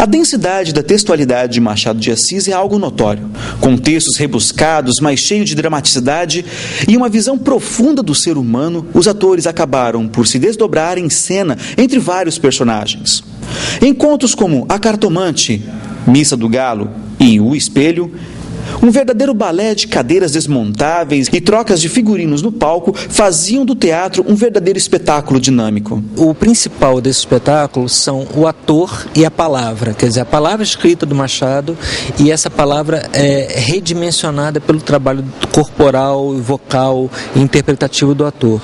A densidade da textualidade de Machado de Assis é algo notório, com textos rebuscados, mas cheios de dramaticidade e uma visão profunda do ser humano. Os atores acabaram por se desdobrar em cena entre vários personagens. Em contos como A Cartomante, Missa do Galo e O Espelho, um verdadeiro balé de cadeiras desmontáveis e trocas de figurinos no palco faziam do teatro um verdadeiro espetáculo dinâmico. O principal desse espetáculo são o ator e a palavra, quer dizer, a palavra escrita do Machado e essa palavra é redimensionada pelo trabalho corporal, vocal e interpretativo do ator.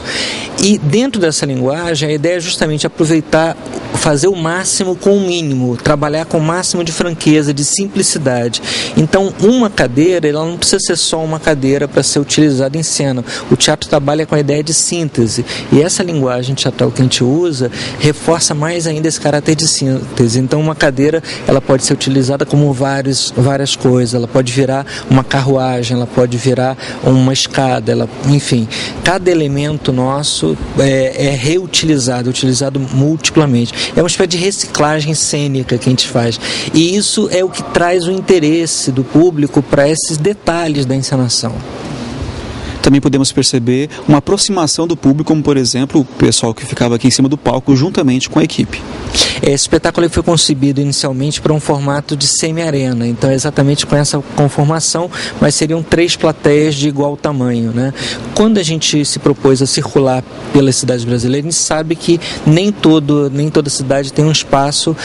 E dentro dessa linguagem, a ideia é justamente aproveitar, fazer o máximo com o mínimo, trabalhar com o máximo de franqueza, de simplicidade. Então, uma cadeira, ela não precisa ser só uma cadeira para ser utilizada em cena. O teatro trabalha com a ideia de síntese. E essa linguagem teatral que a gente usa reforça mais ainda esse caráter de síntese. Então, uma cadeira, ela pode ser utilizada como várias coisas. Ela pode virar uma carruagem, ela pode virar uma escada, enfim. Cada elemento nosso é reutilizado, utilizado multiplamente. É uma espécie de reciclagem cênica que a gente faz. E isso é o que traz o interesse do público para esses detalhes da encenação. Também podemos perceber uma aproximação do público, como por exemplo o pessoal que ficava aqui em cima do palco juntamente com a equipe. Esse espetáculo foi concebido inicialmente para um formato de semi-arena, então é exatamente com essa conformação, mas seriam 3 plateias de igual tamanho, né? Quando a gente se propôs a circular pelas cidades brasileiras, a gente sabe que nem toda cidade tem um espaço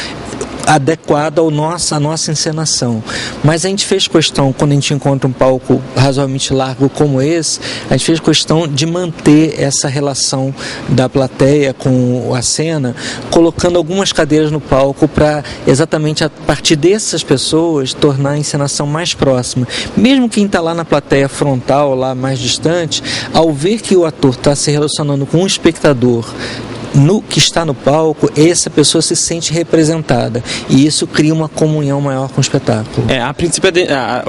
adequado à nossa encenação. Mas a gente fez questão, quando a gente encontra um palco razoavelmente largo como esse, a gente fez questão de manter essa relação da plateia com a cena, colocando algumas cadeiras no palco para exatamente a partir dessas pessoas tornar a encenação mais próxima. Mesmo quem está lá na plateia frontal, lá mais distante, ao ver que o ator está se relacionando com um espectador que está no palco, essa pessoa se sente representada e isso cria uma comunhão maior com o espetáculo. A princípio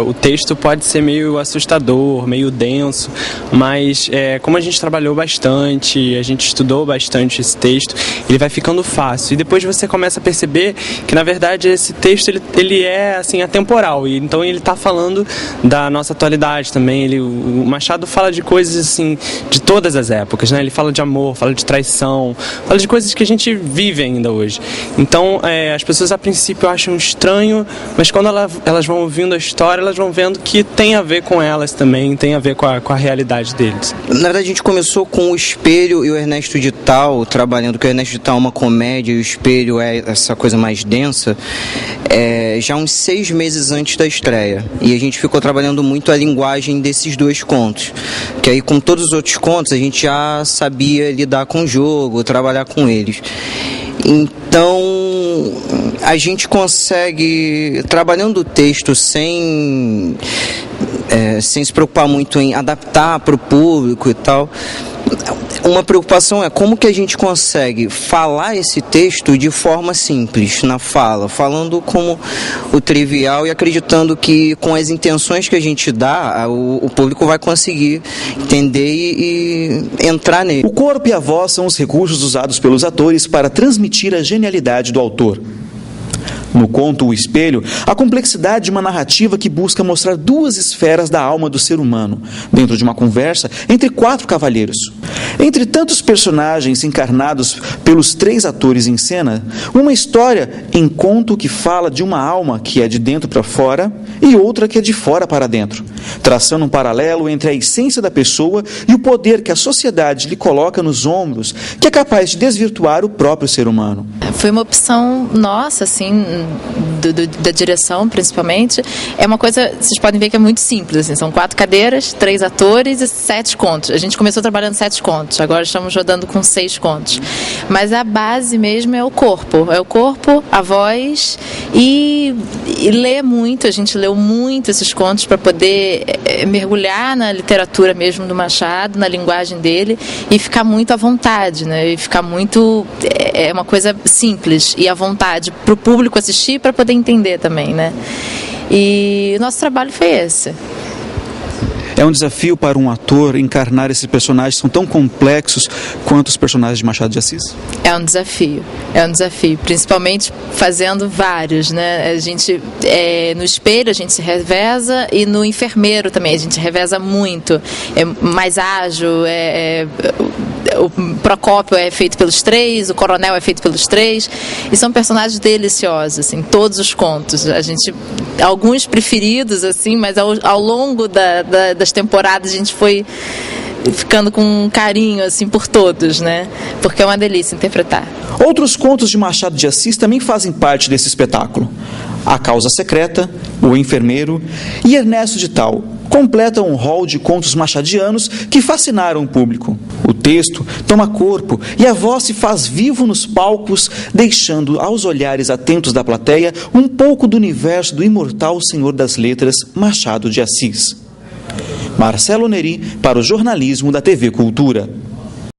o texto pode ser meio assustador, meio denso, mas como a gente trabalhou bastante, a gente estudou bastante esse texto, ele vai ficando fácil e depois você começa a perceber que na verdade esse texto ele é assim atemporal e então ele está falando da nossa atualidade também. O Machado fala de coisas assim de todas as épocas, né? Ele fala de amor, fala de traição, fala de coisas que a gente vive ainda hoje. Então, as pessoas a princípio acham estranho, mas quando elas vão ouvindo a história, elas vão vendo que tem a ver com elas também, tem a ver com a realidade deles. Na verdade, a gente começou com O Espelho e o Ernesto de Tal, trabalhando, que o Ernesto de Tal é uma comédia e o Espelho é essa coisa mais densa, já uns 6 meses antes da estreia. E a gente ficou trabalhando muito a linguagem desses 2 contos. Que aí, com todos os outros contos, a gente já sabia lidar com o jogo, trabalhar com eles. Então, a gente consegue, trabalhando o texto sem se preocupar muito em adaptar para o público e tal, uma preocupação é como que a gente consegue falar esse texto de forma simples, na fala, falando como o trivial e acreditando que com as intenções que a gente dá, o público vai conseguir entender e entrar nele. O corpo e a voz são os recursos usados pelos atores para transmitir a genialidade do autor. No conto O Espelho, a complexidade de uma narrativa que busca mostrar 2 esferas da alma do ser humano, dentro de uma conversa entre 4 cavalheiros. Entre tantos personagens encarnados pelos 3 atores em cena, uma história em conto que fala de uma alma que é de dentro para fora e outra que é de fora para dentro, traçando um paralelo entre a essência da pessoa e o poder que a sociedade lhe coloca nos ombros, que é capaz de desvirtuar o próprio ser humano. Foi uma opção nossa, assim, da direção, principalmente. É uma coisa, vocês podem ver que é muito simples, assim, são 4 cadeiras, 3 atores e 7 contos. A gente começou trabalhando 7 contos, agora estamos rodando com 6 contos. Mas a base mesmo é o corpo, a voz e ler muito. A gente leu muito esses contos para poder mergulhar na literatura mesmo do Machado, na linguagem dele e ficar muito à vontade, né? E ficar muito, é uma coisa simples e à vontade para o público assistir, para poder entender também, né? E o nosso trabalho foi esse. É um desafio para um ator encarnar esses personagens que são tão complexos quanto os personagens de Machado de Assis? É um desafio, principalmente fazendo vários, né? A gente, no espelho a gente se reveza e no enfermeiro também a gente reveza muito, é mais ágil, o Procópio é feito pelos três, o Coronel é feito pelos três, e são personagens deliciosos, assim, todos os contos. A gente, alguns preferidos, assim, mas ao longo das temporadas a gente foi ficando com um carinho, assim, por todos, né? Porque é uma delícia interpretar. Outros contos de Machado de Assis também fazem parte desse espetáculo. A Causa Secreta, O Enfermeiro e Ernesto de Tal completam um rol de contos machadianos que fascinaram o público. O texto toma corpo e a voz se faz vivo nos palcos, deixando aos olhares atentos da plateia um pouco do universo do imortal Senhor das Letras, Machado de Assis. Marcelo Neri, para o jornalismo da TV Cultura.